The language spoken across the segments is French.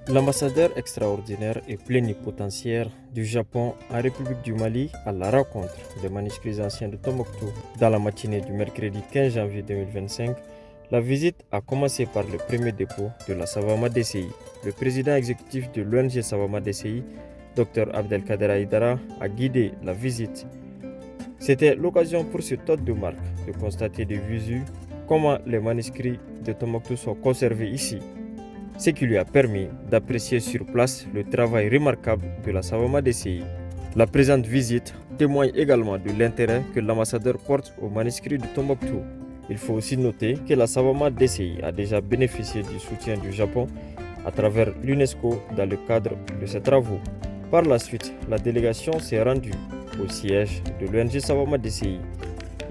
L'ambassadeur extraordinaire et plénipotentiaire du Japon en République du Mali à la rencontre des manuscrits anciens de Tombouctou. Dans la matinée du mercredi 15 janvier 2025, la visite a commencé par le premier dépôt de la Savama DCI. Le président exécutif de l'ONG Savama DCI, Dr Abdelkader Aïdara, a guidé la visite. C'était l'occasion pour cet hôte de marque de constater de visu comment les manuscrits de Tombouctou sont conservés ici, ce qui lui a permis d'apprécier sur place le travail remarquable de la Savama DCI. La présente visite témoigne également de l'intérêt que l'ambassadeur porte aux manuscrits de Tombouctou. Il faut aussi noter que la Savama DCI a déjà bénéficié du soutien du Japon à travers l'UNESCO dans le cadre de ses travaux. Par la suite, la délégation s'est rendue au siège de l'ONG Savama DCI.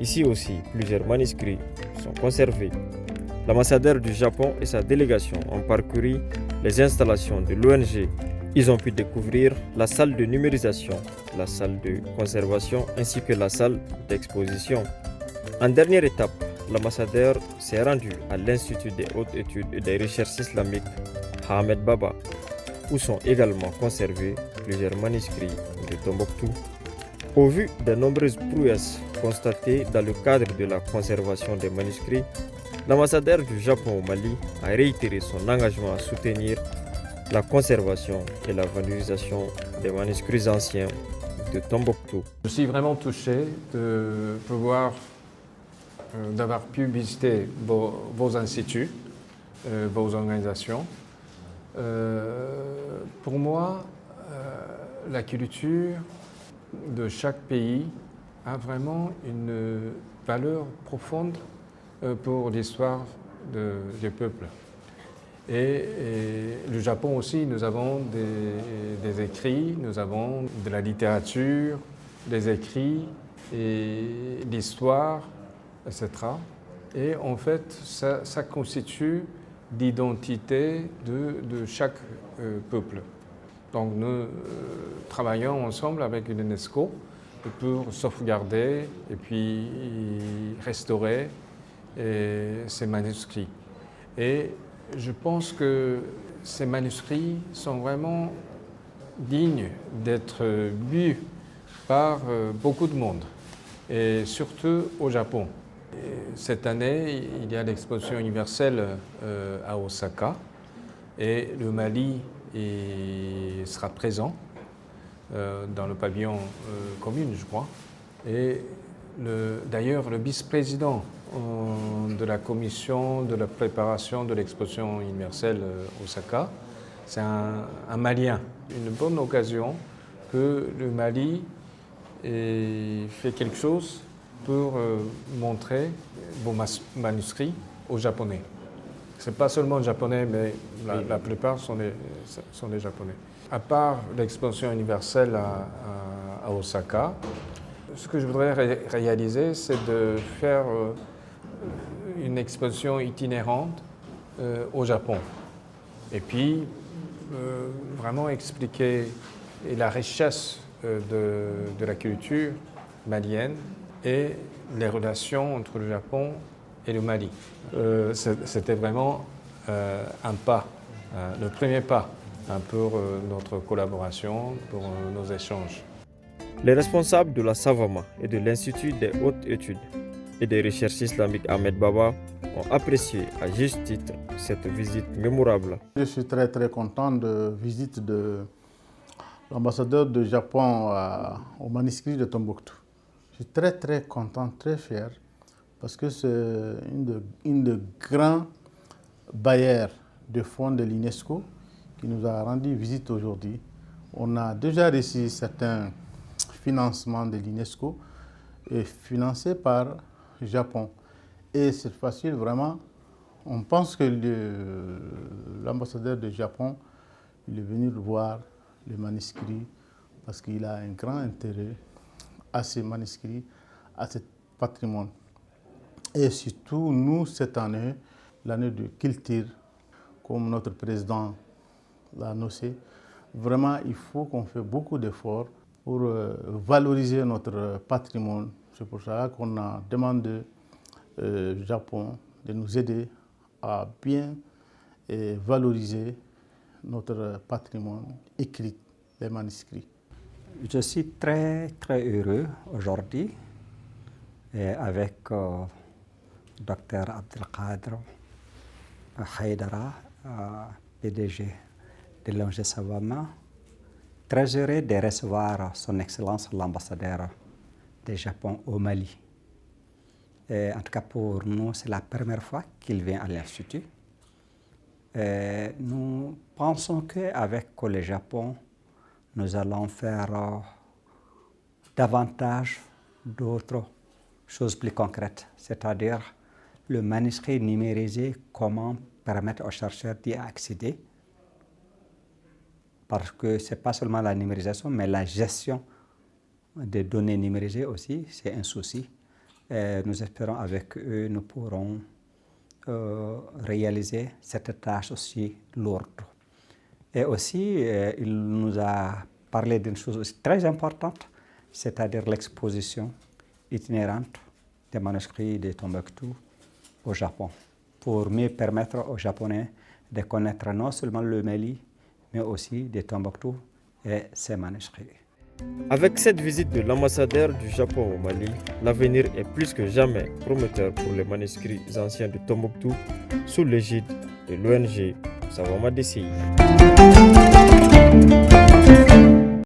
Ici aussi, plusieurs manuscrits sont conservés. L'ambassadeur du Japon et sa délégation ont parcouru les installations de l'ONG. Ils ont pu découvrir la salle de numérisation, la salle de conservation ainsi que la salle d'exposition. En dernière étape, l'ambassadeur s'est rendu à l'Institut des hautes études et des recherches islamiques Ahmed Baba, où sont également conservés plusieurs manuscrits de Tombouctou. Au vu des nombreuses prouesses constatées dans le cadre de la conservation des manuscrits, l'ambassadeur du Japon au Mali a réitéré son engagement à soutenir la conservation et la valorisation des manuscrits anciens de Tombouctou. Je suis vraiment touché d'avoir pu visiter vos instituts, vos organisations. Pour moi, la culture de chaque pays a vraiment une valeur profonde pour l'histoire des peuples. Et le Japon aussi, nous avons des écrits, nous avons de la littérature, des écrits et l'histoire, etc. Et en fait, ça constitue l'identité de chaque peuple. Donc nous travaillons ensemble avec l'UNESCO pour sauvegarder et puis restaurer ces manuscrits. Et je pense que ces manuscrits sont vraiment dignes d'être vus par beaucoup de monde, et surtout au Japon. Cette année, il y a l'exposition universelle à Osaka, et le Mali sera présent dans le pavillon commune, je crois. Et d'ailleurs, le vice-président de la commission de la préparation de l'exposition universelle Osaka, c'est un Malien. Une bonne occasion que le Mali fait quelque chose pour montrer vos manuscrits aux Japonais. Ce n'est pas seulement japonais, mais la plupart sont des Japonais. À part l'exposition universelle à Osaka, ce que je voudrais réaliser, c'est de faire une exposition itinérante au Japon. Et puis, vraiment expliquer la richesse de la culture malienne et les relations entre le Japon et le Mali. C'était vraiment un pas, le premier pas pour notre collaboration, pour nos échanges. Les responsables de la Savama et de l'Institut des hautes études et des recherches islamiques Ahmed Baba ont apprécié à juste titre cette visite mémorable. Je suis très content de visite de l'ambassadeur du Japon au manuscrit de Tombouctou. Je suis très content, très fier, parce que c'est une des grands bailleurs de fonds de l'UNESCO qui nous a rendu visite aujourd'hui. On a déjà reçu certains financements de l'UNESCO financés par le Japon. Et cette fois-ci, vraiment, on pense que l'ambassadeur du Japon, il est venu voir les manuscrits parce qu'il a un grand intérêt à ces manuscrits, à ce patrimoine. Et surtout, nous, cette année, l'année de culture, comme notre président l'a annoncé, vraiment, il faut qu'on fasse beaucoup d'efforts pour valoriser notre patrimoine. C'est pour cela qu'on a demandé au Japon de nous aider à bien valoriser notre patrimoine écrit, les manuscrits. Je suis très heureux aujourd'hui avec Dr Abdelkader Haïdara, PDG de l'ONG Savama. Très heureux de recevoir son Excellence l'ambassadeur du Japon au Mali. En tout cas pour nous, c'est la première fois qu'il vient à l'Institut. Nous pensons qu'avec le Japon, nous allons faire davantage d'autres choses plus concrètes, c'est-à-dire le manuscrit numérisé, comment permettre aux chercheurs d'y accéder, parce que ce n'est pas seulement la numérisation, mais la gestion des données numérisées aussi, c'est un souci. Nous espérons avec eux, nous pourrons réaliser cette tâche aussi lourde. Et aussi, il nous a parlé d'une chose aussi très importante, c'est-à-dire l'exposition itinérante des manuscrits de Tombouctou au Japon, pour mieux permettre aux Japonais de connaître non seulement le Mali, mais aussi de Tombouctou et ses manuscrits. Avec cette visite de l'ambassadeur du Japon au Mali, l'avenir est plus que jamais prometteur pour les manuscrits anciens de Tombouctou sous l'égide de l'ONG Savama DCI.